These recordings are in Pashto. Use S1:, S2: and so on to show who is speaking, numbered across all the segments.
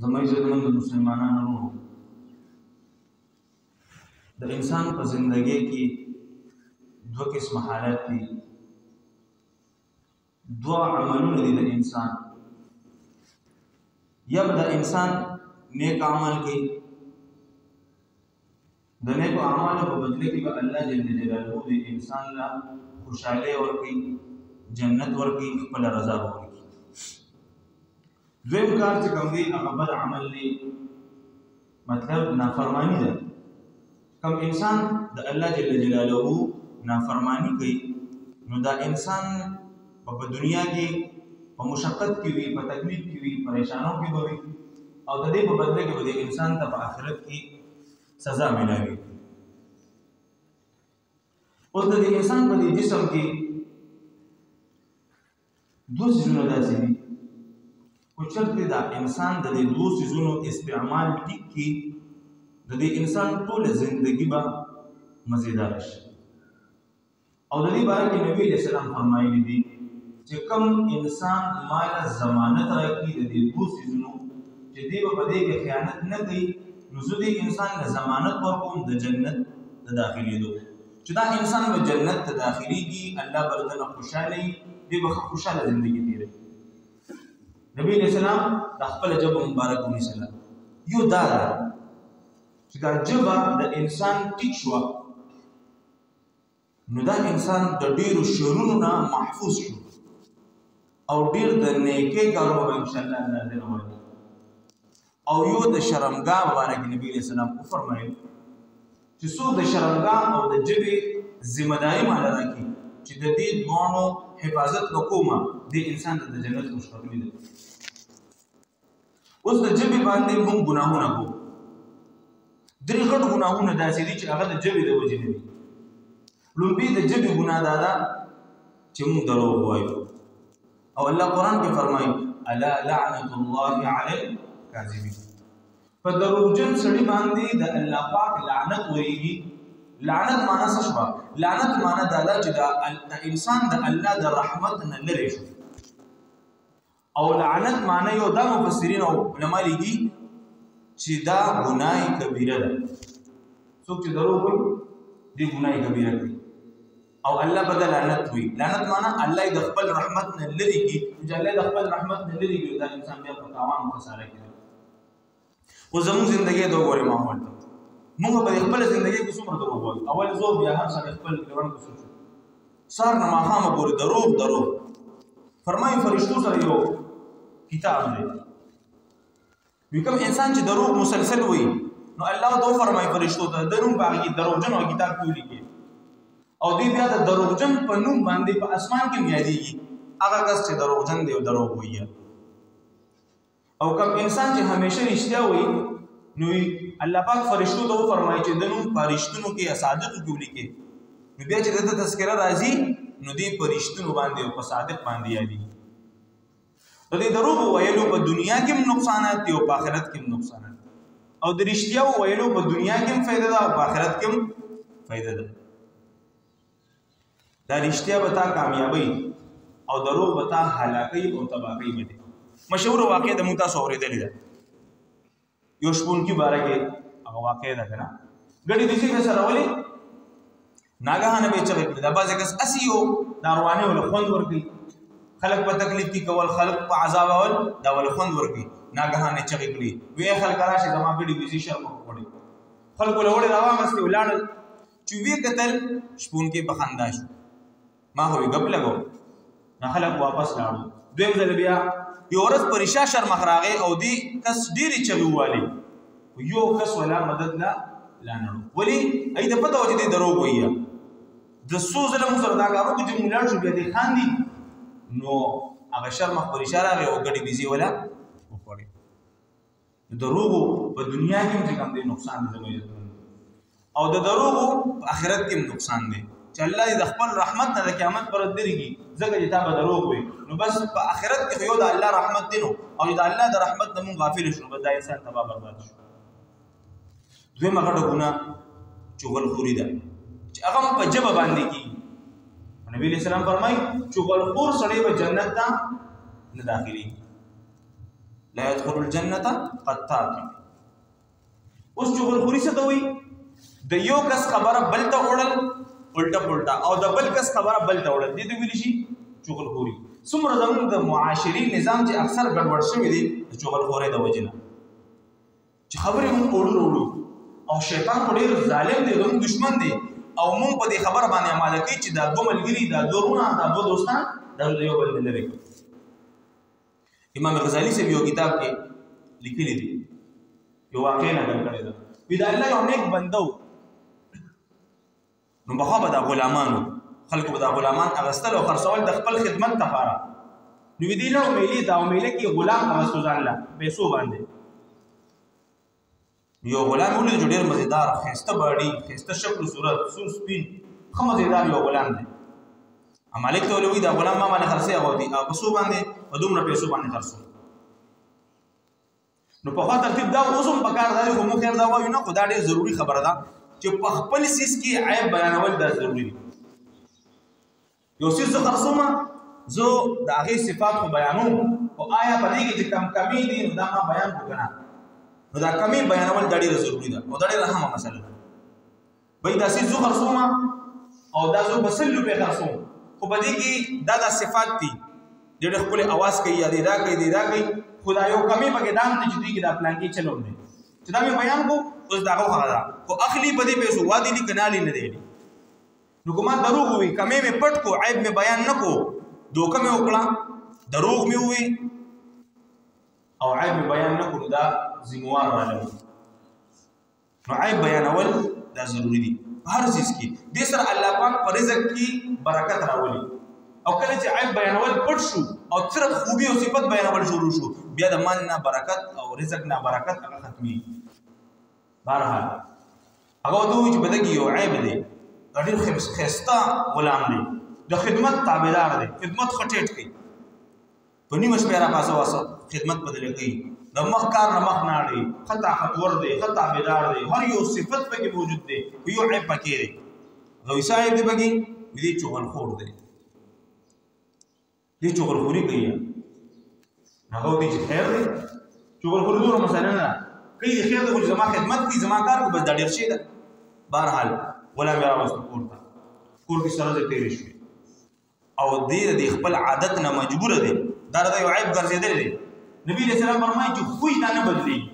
S1: زما عزتمند مسلمانانو د انسان په زندګۍ کې دوه قسم حالات دي دوه عملونه دي د انسان یا د انسان نیک عمل کوي د نیک اعمالو په بدله کې به الله جل جلاله د انسان لا خوشاله ورکړي جنت ورکړي خپل رضا ورکړي دویم کار چې کوم دی هغه بد عمل دی مطلب نافرمانی ده کوم انسان د الله جل جلاله نافرمانی کوي نو دا انسان په دنیا کې په مشقت کې وي په تکلیف کې وي پریشانو کې وي او د دې په بدله کې به انسان ته په آخرت کې سزا ملوي اوس د انسان په جسم کې دوه څیزونه داسې دي خو چېرته دا انسان د دې دوه څیزونو استعمال ټیک کړي د دې انسان ټوله زندگی به مزیدار شي او د دې باره کې نبی علیہ السلام فرمایلی دي چې کوم انسان مال ضمانت راکړي د دې دوه څیزونو چې دی به په دې کې خیانت نه کوي نو زه دې انسان له ضمانت ورکوم د جنت ته داخلېدو چې دا انسان به جنت ته داخلېږي الله به دنه خوشحاله وي دی به خوشحاله زندگی تېروي نبی علیہ السلام د خپل ژبه مبارک ونیسله یو دا ده چې دا ژبه د انسان ټیک شوه نو دا انسان د ډېرو شرونو نه محفوظ شو او ډېر د نیکۍ کارونه به انشاءالله الله دې راولي او یو د شرمګاه مبارک نبی علیہ السلام وفرمایل چې څوک د شرمګاه او د ژبې ذمہ داري ماله راکړي چې د دې دواړو حفاظت وکومه دې انسان ته د جنت خوشخبري ده اوس د ژبې باندې موږ ګناهونه کوو درې غټ ګناهونه داسې دي چې هغه د ژبې د وجې نه دي لومبي د ژبې ګناه دا ده چې موږ دروغ وایو او الله قرآن کې فرمایي الا لعنة الله علی الکاذبین په دروغجن سړي باندې د الله پاک لعنت ورېږي لعنت معنا څه شوه لعنت معنا دا ده چې د انسان د الله د رحمت نه لرې شو او لعنت معنا یو دا مفسرین او علما لیکي چې دا ګناه کبیره ده څوک چې دروغ وایي دې ګناه کبیره کوي او الله بدل لعنت وي لعنت معنا الله د خپل رحمت نه لري کی چې الله د خپل رحمت نه لري کی دا انسان بیا په تاوان خساره کوي او زموږ ژوندۍ د وګورې ماحول موږ په خپل ژوندۍ کې څومره دروغ وایو اول زه بیا هر څه خپل ګران کوم سار نه ماخامه پورې دروغ فرمایي فرشتو سره یو کتاب دی کوم انسان چې دروغ مسلسل وایي نو الله دو فرمایي فرشتو ته دروغ باندې دروغجن او کتاب کولی کی او دی بیا د دروغجن په نوم باندې په اسمان کې یادېږي هغه کس چې دروغجن دی او دروغ وایي او کوم انسان چې همیشه رښتیا وایي نو الله پاک فرشتو ته فرمایي چې د نوم فرشتونو کې صادق کې ولیکي نو بیا چې د تذکرہ راځي نو دی فرشتونو باندې او په صادق باندې یادېږي د دې دروغ ویلو په دنیا کې نقصانات دي او په آخرت کې نقصانات او د رښتیا ویلو په دنیا کې فائدہ ده او په آخرت کې فائدہ ده دا رښتیا به تا کامیابی او دروغ به تا هلاکی او تباہی به مشهور واقعه د موتا سوریدلې ده یو شپون کې باره کې هغه واقعه ده کنه غړي د څه سره ولي ناګهانه به چې د بازه کس اسیو داروانه ول خوند ورګي خلق په تکلیف کې کول خلق په عذاب اول دا ول خوند ورګي ناګهانه چې کړی وی خلک راشي زما غړي بيزي شرم وکړي خلق ول وړي راوام استي ولاړ چې وی قتل شپون کې بخندا شو ما هوی غب لګو نه خلق واپس لاړو دویم ځل بیا یو ورځ پریشا شرم خراغه او دی کس ډیری چغوالی یو کس ولا مدد لا نړو ولی ای د پته وجه دی دروغ ویا د سو ظلم سره دا کارو چې مولان شو بیا دی خاندي نو هغه شرم پریشا راغه او غړي بيزي ولا وخوري دروغ په دنیا کې چې کوم دی نقصان دی او د دروغ په آخرت کې نقصان دی چې الله دې خپل رحمت نه د قیامت پر درېږي ځکه چې تا به دروغ وي نو بس په آخرت کې یو د الله رحمت دی نو او د الله د رحمت نه مونږ غافل شو بس دا انسان تباہ برباد شو دویمه غټه ګناه چغلخوري ده چې هغه په ژبه باندې کېږي نبی علیہ السلام فرمایي چغلخور سړی به جنت ته نه داخلي لا يدخل الجنة قطات. اوس چغلخوري څه ته وایي؟ د یو کس خبره بل ته وړل الټا پلټا، او د بل کس خبره بل ته وړل، دې ته ویل شي چغلخوري. څومره زموږ د معاشري نظام چې اکثر ګډوډ شوی دی د چغلخورۍ د وجې نه، چې خبرې موږ وړو او شیطان خو ډېر ظالم دی، زموږ دشمن دی، او موږ په دې خبره باندې اماده کوي چې دا دوه ملګري، دا دوه وروڼه، دا دوه دوستان دا د یو بل نه لرې کړي. امام غزالي صاحب یو کتاب کې لیکلي دي، یو واقعه نقل کړې ده، وایي د الله یو نیک بنده و، نو بخوا به دا غلامانو خلکو به دا غلامان اغوستل او خرڅول د خپل خدمت لپاره. نو وایي دوی لاړو میلې ته، او میله کې غلام اغوستو ځان له پیسو باندې. یو غلام ولید چې ډېر مزېدار، ښایسته باډي، ښایسته شکل صورت، سور سپین، ښه مزېدار یو غلام دی. مالک ته وایي دا غلام ما باندې خرڅې هغه دي، او په څو باندې؟ په دومره پیسو باندې خرڅو. نو په خوا ترتیب دا اوس هم پکار دی، خو موږ خیر دا وایو نه، خو دا ډېر ضروري خبره ده چې په خپل څیز کې عیب بیانول دا ضروري دي. یو څیز زه خرڅوم، زه د هغې صفات خو بیانوم، خو آیا په دې کې چې کم کمي دي نو دا ما بیان کړو که نه؟ نو دا کمی بیانول دا ډېره ضروري ده، او دا ډېره اهمه مسله ده. بھئی دا څیز زه خرڅوم او دا زه په 100 روپۍ خرڅوم، خو په دې کې دا صفات دي، ډېر ښکلی اواز کوي، یا دې دا کوي، دې دا کوي، خو دا یو کمی پکې دا هم دی چې دوی کې دا پلانکي چلوم دی، چې دا مې بیان کړو اوس د هغه خبره ده، خو اخلي په دې پیسو وادي دي که نه اخلي نه دی. نو که ما دروغ ووي، کمی مې پټ کړو، عیب مې بیان نه کړو، دوکه مې وکړه، دروغ مې ووي او عیب مې بیان نه کړو، دا ذموار راغلی. نو عیب بیانول دا ضروري دي په هر څیز کې. دې سره الله پاک په رزق کې برکت راولي، او کله چې عیب بیانول پټ شو او صرف خوبي او صفت بیانول شروع شو، بیا د مال نه برکت او رزق نه برکت هغه ختمېږي. بهرحال هغه ورته ووایي چې په دې کې یو عیب دی، دا ډېر ښایسته غلام دی، د خدمت تابعدار دی، خدمت ښه ټیټ کوي، په نیمه شپې راپاسه واسه خدمت بدله کوي، د مخ کار نه مخ نه اړوي، ښه طاقتور دی، ښه تابعدار دی، هر یو صفت پکې موجود دی، خو یو عیب پکې دی. غوث صاحب دی پکې دې چغلخور دی، دې چغلخوري کوي. هغه وایي چې خیر دی، چغلخوري دومره مسله نه ده، کوي د خیر دی، خو چې زما خدمت کوي، زما کار کوي، بس دا ډېر شی ده. بهرحال غلام یې راوسته کور ته، کور کې سره تېرې شوې، او دې د خپل عادت نه مجبوره دی، دا د یو عیب ګرځېدلی دی. نبی علیہ السلام فرمایي چې خوی دا نه بدلېږي.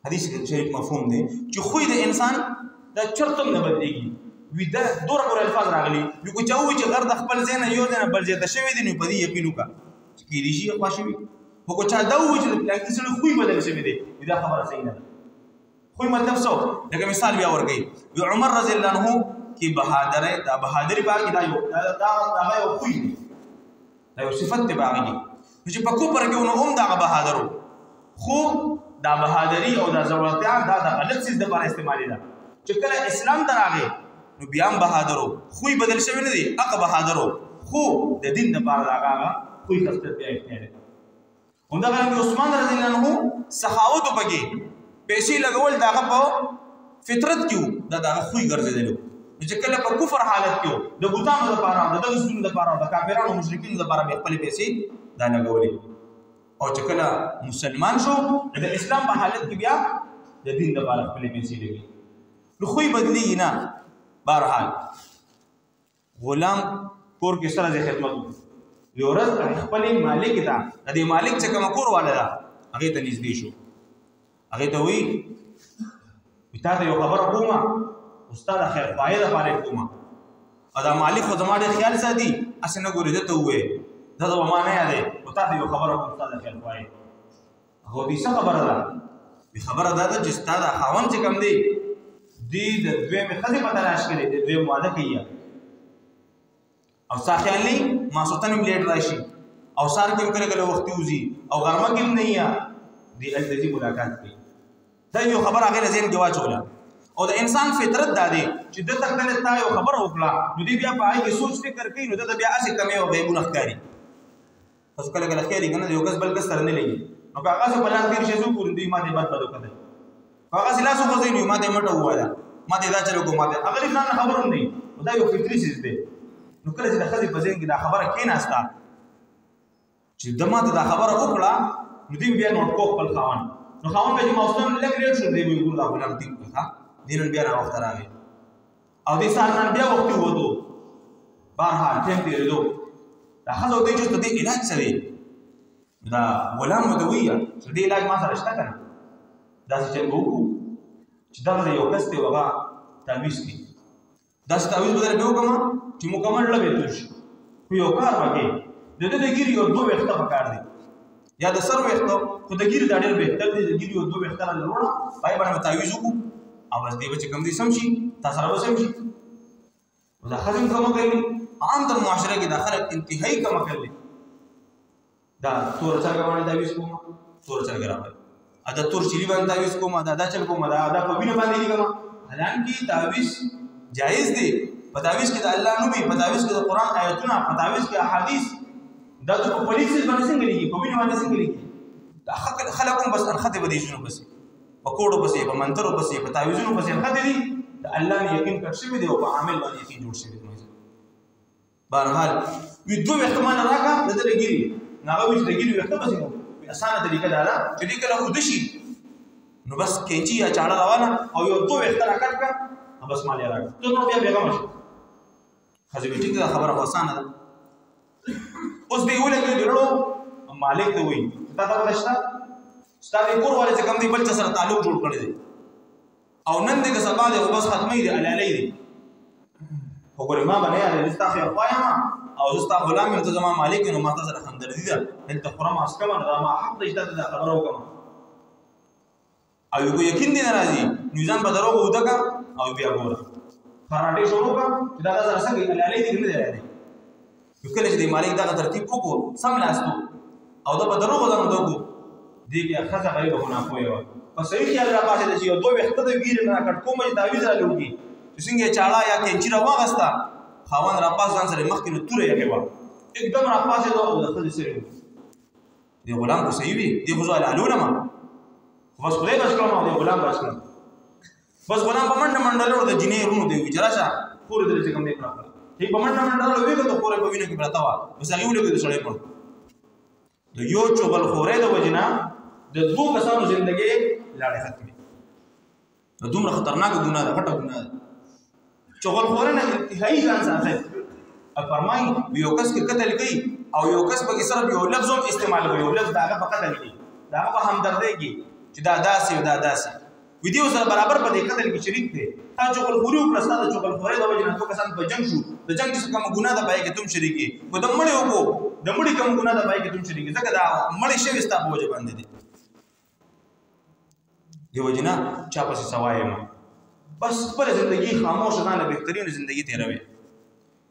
S1: حدیث شریف مفهوم دی چې خوی د انسان دا چرته نه بدلېږي. وي دا دوره پورې الفاظ راغلي، وي که چا ووایي چې غر د خپل ځای نه یو ځای نه بل ځای ته شوی دی، نو په دې یقین وکړه چې کیدای شي خوا شوي. خو که چا دا ووایي چې د پلانکي سړي خوی بدل شوی دی، وي دا خبره صحیح نه ده. خوی مطلب څه و؟ لکه مثال بیا ورکوي، وي عمر رضی الله عنه کې بهادرۍ، دا بهادري په هغه کې دا یو خوی دی، دا یو صفت دی په هغه کې، نو چې په کفر کې نو هم دغه بهادر و، خو دا بهادري او دا زړورتیا دا د غلط څیز دپاره استعمالي ده. چې کله اسلام ته راغی نو بیا هم بهادر و، خوی بدل شوی نه دی، هغه بهادر و، خو د دین دپاره د هغه خوی خصلت بیا اختیار دی. همدغرانګې عثمان رضی الله عنه سخاوت و پکې پیسې لګول د هغه په فطرت کې و، دا د هغه خوی ګرځېدلی و. چې کله په کفر حالت کې و، د بوتانو دپاره، د دغه څیزونو دپاره، د کافرانو مشرکینو دپاره بیا خپلې پیسې دا لګولې، او چې کله مسلمان شو د اسلام په حالت کې بیا د دین دپاره خپلې پیسې لګوي. نو خوی بدلېږي نه. بهرحال غلام کور کې سره د خدمت وکړي، یو ورځ خپلې مالک ته، د دې مالک چې کومه کور والا ده هغې ته نږدې شو، هغې ته وایي تا ته یو خبره کومه، ستا د خیر خواهۍ دپاره یې کومه، او دا مالک خو زما ډېر خیال ساتي، هسې نه ګورې ده ته ووایې دا ته به ما نه یادې، خو تا ته یو خبره کوم ستا د خیر خواهۍ. هغه وایي څه خبره ده؟ خبره دا ده چې ستا دا خاوند چې کوم دی دی د دویمې ښځې په تلاش کې دی، د دویم واده کوي، او ستا خیال نه ماسوتن هم لیټ راشي، او سهار کې هم کله کله وختي وځي، او غرمه کې هم نه یي، دی هلته ځي ملاقات کوي. دا یو خبره هغې له ذهن کې واچوله، او د انسان فطرت دا دی چې ده ته کله تا یو خبره وکړه نو دی بیا په هغې کې سوچ فکر کوي، نو ده ته بیا هسې کمې او غیبونه ښکاري. تاسو کله کله ښکاري که نه، د یو کس بل کس سره نه لګي، نو که هغه څه په لاس تېر شي څوک ګوري دوی ما ته یې بد بد وکتل، که هغسې لاس وخوځوي نو ما ته یې مټه ووایه، ما ته یې دا چل وکړو، ما ته هغه ځان نه خبر هم دی، نو دا یو فطري څیز دی. نو کله چې د ښځې په ذهن کې دا خبره کېناسته چې ده ما ته دا خبره وکړه، نو دې بیا نوٹ کو خپل خاوند نو خاوند به موسم لګ ډېر شو دی وی ګور دا غلام ټیک ښه دین بیا نه وخت راغی او دې سار نن بیا وخت وته بهرحال ټیم تیرېدو دا خزو دې چې دې علاج سره دا غلام مدویه چې دې علاج ما سره شته کنه دا چې وګو چې دا یو کس ته وغه تعویض کی دا تعویض بدل به وکما چې مکمل لګې توش یو کار وکړي د دې ګیری یو دوه وخت پکار دي یا د سر وخت خو د ګیری دا ډېر به تل د ګیری یو دوه وخت نه لرونه پای باندې تعویض وکړو او بس دې بچ کم دي سمشي تاسو سره وسمشي دا خزم کوم کوي عام د معاشره کې داخله انتهایی کم کوي دا تور څنګه باندې تعویض کوم تور څنګه راوي ادا تور چيلي باندې تعویض کوم دا چل کوم دا په وینه باندې لګم حالانکه تعویض جائز دي په تعویض کې د الله نوم په تعویض کې د قران آیتونه په تعویض کې احادیث دا په پولیس باندې څنګه لګي په وینه باندې څنګه لګي دا خلقهم بس ان خطه بدی شنو بس په کوډو بس په منترو بس په تعویضونو بس ان خطه دي د الله نه یقین کړ شوی دی او په عامل باندې یقین جوړ شوی دی بهرحال وی دوه احتمال راکا د دې ګيري ناغوي د ګيري وخت بس په اسانه طریقه دا چې دې کله خودشي نو بس کېچی یا چاړه روانه او یو دوه وخت راکټ کا بس مال راکا ته نو بیا بیغه مشه خزي بیٹی دا خبره آسانه ده اوس دی ولې ګړو مالک ته وای دا دا ولشتہ ستاسو کور والے څنګه دی بل څه سره تعلق جوړ کړی دی او نن دې سبا دې بس ختمې دی علالې دی وګوره ما باندې علي استاخي خوایم او زستا غلام ته زما مالک نو ما تاسو سره همدردی ده انت خرم اسکم دا ما حق دې ته خبر وکم او یو یقین دې ناراضي نيزان به دروغ ودګه او بیا ګوره خراټې شروع کړه دا سره څنګه علالې دې نه دی یو کله چې مالک دا ترتیب وکړو سم لاستو او دا به دروغ ځانو دغو دې کې خزه غریب غنا کوی و په صحیح خیال را پاسه چې یو دوه وخت د ویر نه کټ کوم چې تعویض را لوګي څنګه چاړه یا کینچی را واغستا خاوند را پاس ځان سره مخکې نو توره یې کېوا एकदम را پاسه دوه د خزه سره دی غلام کو صحیح وي دی خو زال علونه ما بس خدای بس کړم دی غلام بس کړم بس غلام په منډه منډه د جنې رونو دی وچراشه پورې دلته کوم دی پراخه دی په منډه منډه ویګه ته پورې په وینه کې برتا وا بس هغه ولګي د سړی په د یو چوغل خورې د وجنا د دوه کسانو ژوندۍ لاړې ختمي د دومره خطرناک ګناه ده پټه ګناه ده چوغل خورې نه انتهایی ځان ساتي فرمایي یو کس کې قتل کوي او یو کس په صرف یو لفظ هم استعمال کوي یو لفظ داغه په قتل کوي داغه په همدردی کې چې دا داسې دا داسې ویډیو سره برابر په دې قتل کې شریک دي تا چوغل خوري او پرستا د چوغل خورې د وجنا دوه کسان په جنگ شو د جنگ څخه کوم ګناه ده پای کې تم شریکي په د مړې وکړو د مړې کوم ګناه ده پای کې تم شریکي ځکه دا مړې شوی ستا په وجه باندې دي دی وجنا چا پسې سوایم بس خپل ژوندۍ خاموش ځان له بهترین ژوندۍ تیروي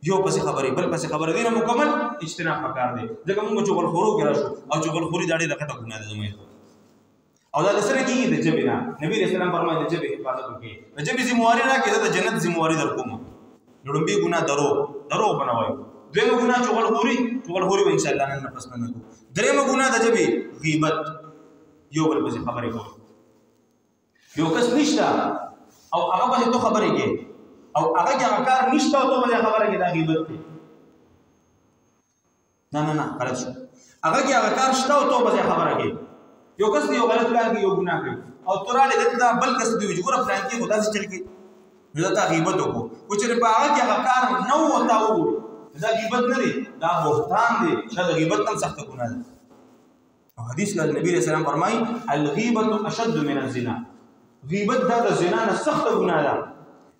S1: یو پسې خبرې بل پسې خبرې دینه مکمل اجتناب پکار دی ځکه موږ چوغل خورو کې راشو او چوغل خوري دا ډېره غټه ګناه ده زموږ او دا سره کې د جبینا نبی رسول الله فرمایي د جبې حفاظت وکړي د جبې ذمہواری راکې د جنت ذمہواری درکوم لړمبي ګناه درو بنوي دویمه ګناه چوغل خوري ان شاء الله نن پس نه کو دریمه ګناه د جبې غیبت یو بل پسې خبرې کوي یو کس نشته او هغه پسې تو خبرې کوي او هغه کې کار نشته او ته پسې خبرې کوي دا غیبت دی نه غلط شو هغه کې هغه کار شته او ته پسې خبرې کوي یو کس یو غلط کار کوي یو ګناه کوي او توراله دته بل کس دی چې ګور پلان کې خدا سي چل کې نو دا غیبت وکړو او چې په هغه کې هغه کار نو وتا وو دا غیبت نه دی دا بهتان دی دا غیبت هم سخت ګناه ده او حدیث کې نبی رسول الله فرمایي الغیبت اشد من الزنا غیبت دا د زنا نه سخت ګناه ده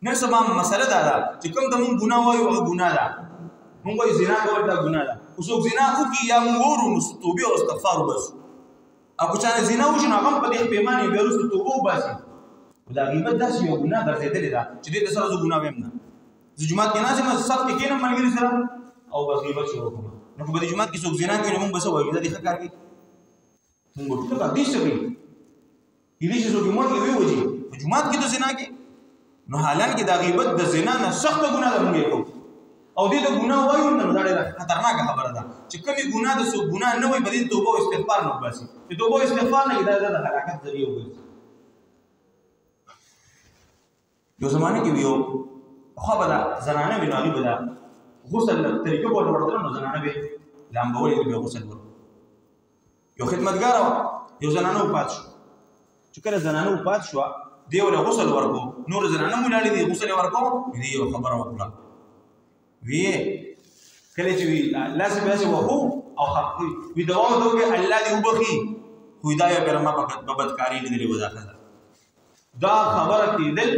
S1: نه سبا مسله دا ده چې کوم د مون ګناه وایو هغه ګناه ده مونږ وایي زنا کول دا ګناه ده اوس زنا وکي یا مونږ ورو توبه او استغفار بس اكو چانه زنا وشي نو هم په دې پیمانه به رسو توبه وباسي دا غیبت داسې یو ګناه ګرځېدلې ده چې دې سره زه ګناه ویم نه زه جمعه کې نازم صف کې کینم ملګری سره او بس غیبت شروع کوم نو په دې جمعه کې څوک زنا کوي موږ بس وایو دا دې ښه کار کوي موږ ټول حدیث کوي دې چې څوک موږ وی وځي په جمعه کې د زنا کې نو حالان کې دا غیبت د زنا نه سخت ګناه ده موږ کوو او دې د ګناه وایو نو دا ډېره خطرناکه خبره ده چې کومي ګناه د سو ګناه نه وي بلې توبه او استغفار نه باسي چې توبه او استغفار نه دا د هلاکت ذریعہ وګرځي یو زمانه کې یو خو بدا زنانه وینالي بدا غسل طریقه په ورته نو زنانه به لامبولې به غسل ور یو خدمتګار یو زنانه وفات شو چې کله زنانه وفات شوه دی ورله غسل ورکو نور زنانه مو لاړې دي غسل یې ورکو دې یو خبره وکړه وی کله چې وی لازم داسې وخو او وی دوا ورته وکړه الله دې وبخي خو دا یې بیا ما په بدکاري لیدلې وه دا ښځه دا خبره کېدل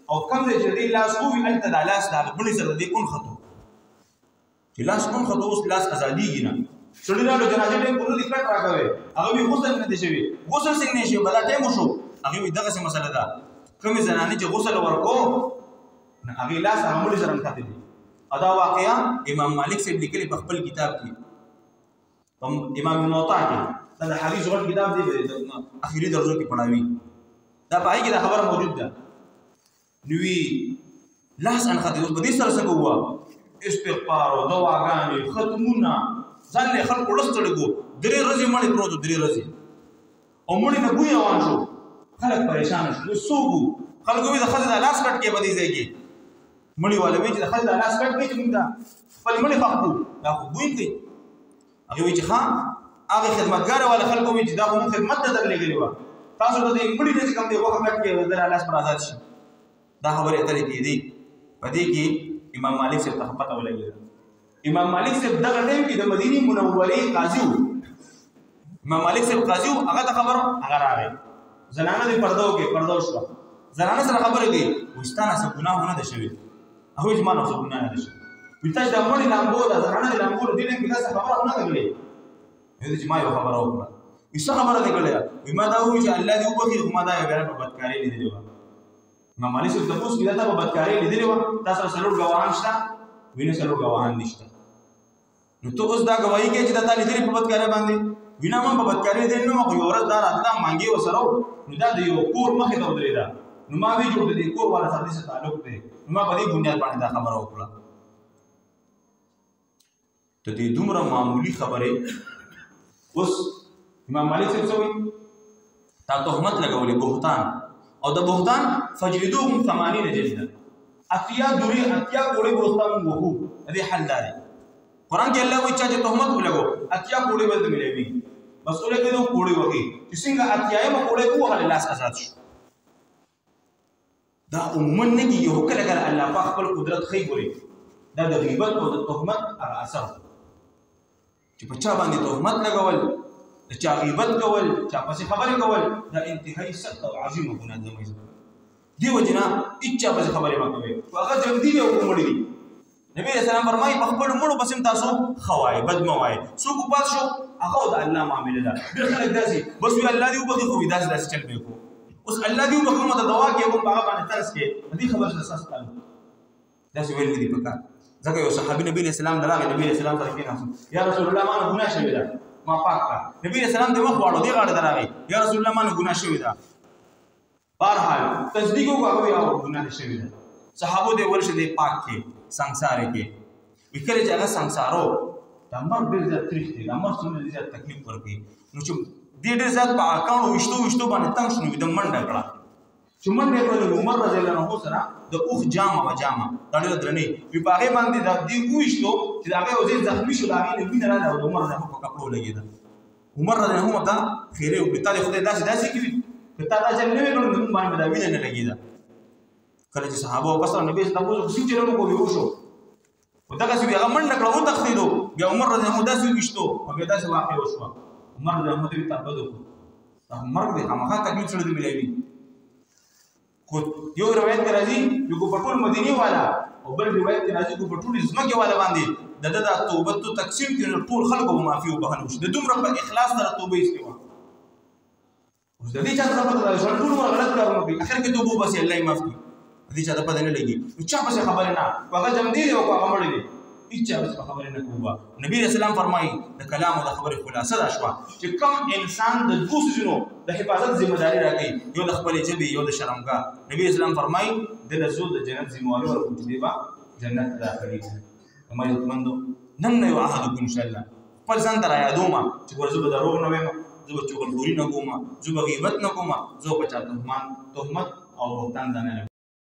S1: او کوم ځای چې دې لاس ووي هلته دا لاس د هغه بڼې سره د دې کون خطو چې لاس کون خطو اوس لاس ازادېږي نه سړي راغلو جنازې ټایم پوره دې کټ راکوی هغه وی غسل نه دی شوي غسل څنګه نه شي بلا ټایم وشو هغه وی دغسې مسله ده کومې زنانې چې غسل ورکو هغې لاس هغه مړي سره نښتې دي دا واقعه امام مالک صاحب لیکلي په خپل کتاب کې امام الموطا کې دا د حدیث غټ کتاب دی اخري درجو کې پڑھاوي دا په هغې کې دا خبره موجود ده نو وی لاس انښتې اوس په دې سره څه کوو استغفار او دواګانې ختمونه ځان یې خلکو ړس تړی کړو 3 ورځې مړی پروت و 3 ورځې او مړي نه بوی روان شو خلک پریشانه شو څوک وو خلکو وایي د ښځې دا لاس کټ کې په دې ځای کې مړي والا وایي چې د ښځې دا لاس کټ کوي چې موږ دا خپل مړي ښخ کړو دا خو بوی کوي هغې وایي چې ښه هغې خدمتګاره والا خلکو وایي چې دا خو موږ خدمت ته درلېږلې وه تاسو ته د مړي نه چې کوم دی غوښه کټ کې د لاس پر آزاد شي دا خبرې اترې کېدې په دې کې امام مالک صاحب ته پته ولګېده امام مالک صاحب دغه ټایم کې د مدینې منورې قاضي و امام مالک صاحب قاضي و هغه ته خبر هغه راغی زنانه دې پردو شوه زنانه سره خبرې کوي وایي ستا نه څه ګناه نه ده شوې هغه وایي چې ما نه څه ګناه نه ده شوې وایي تاسو د مړي لامبو ده زنانه دې لامبو ده دې ټایم کې داسې خبره ونه ده کړې وایي چې ما یو خبره وکړه وایي څه خبره دې کړې وایي ما دا ووایي چې الله دې وبخي خو ما دا یو بیا په بدکارۍ لیدلې وه امام مالک صاحب تپوس کې دا تا په بدکارۍ لیدلې وه تا سره څلور ګواهان شته وینې څلور ګواهان نشته نو ته اوس دا ګواهي کوې چې دا تا لیدلې په بدکارۍ باندې وینه ما په بدکارۍ دی نه خو یو ورځ دا راتله مانګې ورسره نو دا د یو کور مخې ته ودرېده نو ما وی چې د دې کور والا سره دې څه تعلق دی نو ما په دې بنیاد باندې دا خبره وکړه ته دې دومره معمولي خبرې اوس امام مالک صاحب څه وایي تا تهمت لګولې بهتان او د بهتان فجلدوهم 80 جلده اتیا کوړې به ورته موږ وکړو د دې حل دا دی قرآن کې الله وایي چې تهمت ولګو اتیا کوړې به ورته ملوي بس ولګې نو کوړې وکړي چې څنګه اتیایمه کوړې ووهلې لاس آزاد شو دا عموما نه کېږي خو کله کله الله پاک خپل قدرت ښیي ګورې دا د غیبت او د تهمت هغه اثر چې په چا باندې تهمت لګول د چا غیبت کول چا پسې خبرې کول دا انتهایي سخت او عظیمه ګناه ده دې وجې نه هېچا پسې خبرې مه کوئ هغه جنګدي دی او که مړي دي نبي علیه السلام فرمایي په خپلو مړو پسې هم تاسو ښه وایئ بد مه وایئ څوک وفات شو هغه د الله معامله ده ډېر خلک داسې بس وي الله دې وبخي خو وي داسې چل به کړو اوس الله دې وبخي ماته دوا کې کوم په هغه باندې طرز کې د دې خبرې سره ستاسو تعلق داسې ویل نه دي پکار ځکه یو صحابي نبي علیه السلام ته راغی نبي علیه السلام سره کېناست یا رسول الله ما نه ګناه شوې ده ما پاک کړه نبي علیه السلام دې مخ واړو دې غاړې ته راغی یا رسول الله ما نه ګناه شوې ده بهرحال تصدیق وکړو هغه یو ګناه شوې ده صحابو دې ورشه دې پاک کې संसार کې وکړي چې هغه संसाرو د مرګ ډېر زیات تریخ دی د مرګ څومره زیات تکلیف ورکوي نو چې دې ډېر زیات په اکاونټ ویشتو باندې تنګ شو نو د منډه کړه چې منډه یې کړله عمر رضی الله عنه سره د اوښ جامه دا ډېره درنې وي په هغې باندې د دې وویشتو چې د هغې وزې زخمي شو د هغې نه وینه راغله او د عمر رضی الله په کپړو لګېده عمر رضی الله عنه ته خیرې وکړې تا دې خدای داسې کوي که تا دا چل نه وی کړو نو موږ باندې به دا وینه نه لګېده کله چې صحابه واپس راغلل نبي صلی الله علیه وسلم څه چلو وکړو وشو او دغسې بیا هغه منډه کړه وتښتېدو بیا عمر رضی الله عنه داسې وویشتو او بیا داسې واقع وشوه عمر رضی الله عنه ته وي تا بد وکړو دا مرګ دی خامخا تکلیف سره دې ملوي خو یو روایت کې راځي چې کو په ټول مدینې والا او بل روایت کې راځي کو په ټول ځمکې والا باندې د ده دا توبه تو تقسیم کړي نو ټول خلکو به معافي وبخښل وشي د دومره په اخلاص سره توبه ایستې وه اوس د دې چا څه پته ده ټول عمر غلط کارونه کوي اخر کې توبه وباسي الله یې معاف کړي د دې چا ته پته نه لګي نو چا پسې خبرې نه خو هغه جمدي دی او که هغه مړی دی هېچا پسې خبرې نه کوو نبي علیه السلام فرمایي د کلام او د خبرې خلاصه دا شوه چې کوم انسان د دوو څیزونو د حفاظت ذمهداري راکوي یو د خپلې ژبې یو د شرمګاه نبي علیه السلام فرمایي د له زو د جنت ذمواري ورکړو چې دی به جنت ته داخلېږي زما عزتمندو نن نه یو عهد وکړو انشاءالله خپل ځان ته رایادومه چې ګوره زه به دروغ نه وایم زه به چغلخوري نه کوم زه به غیبت نه کوم زه به چا تهمت او بهتان دا نه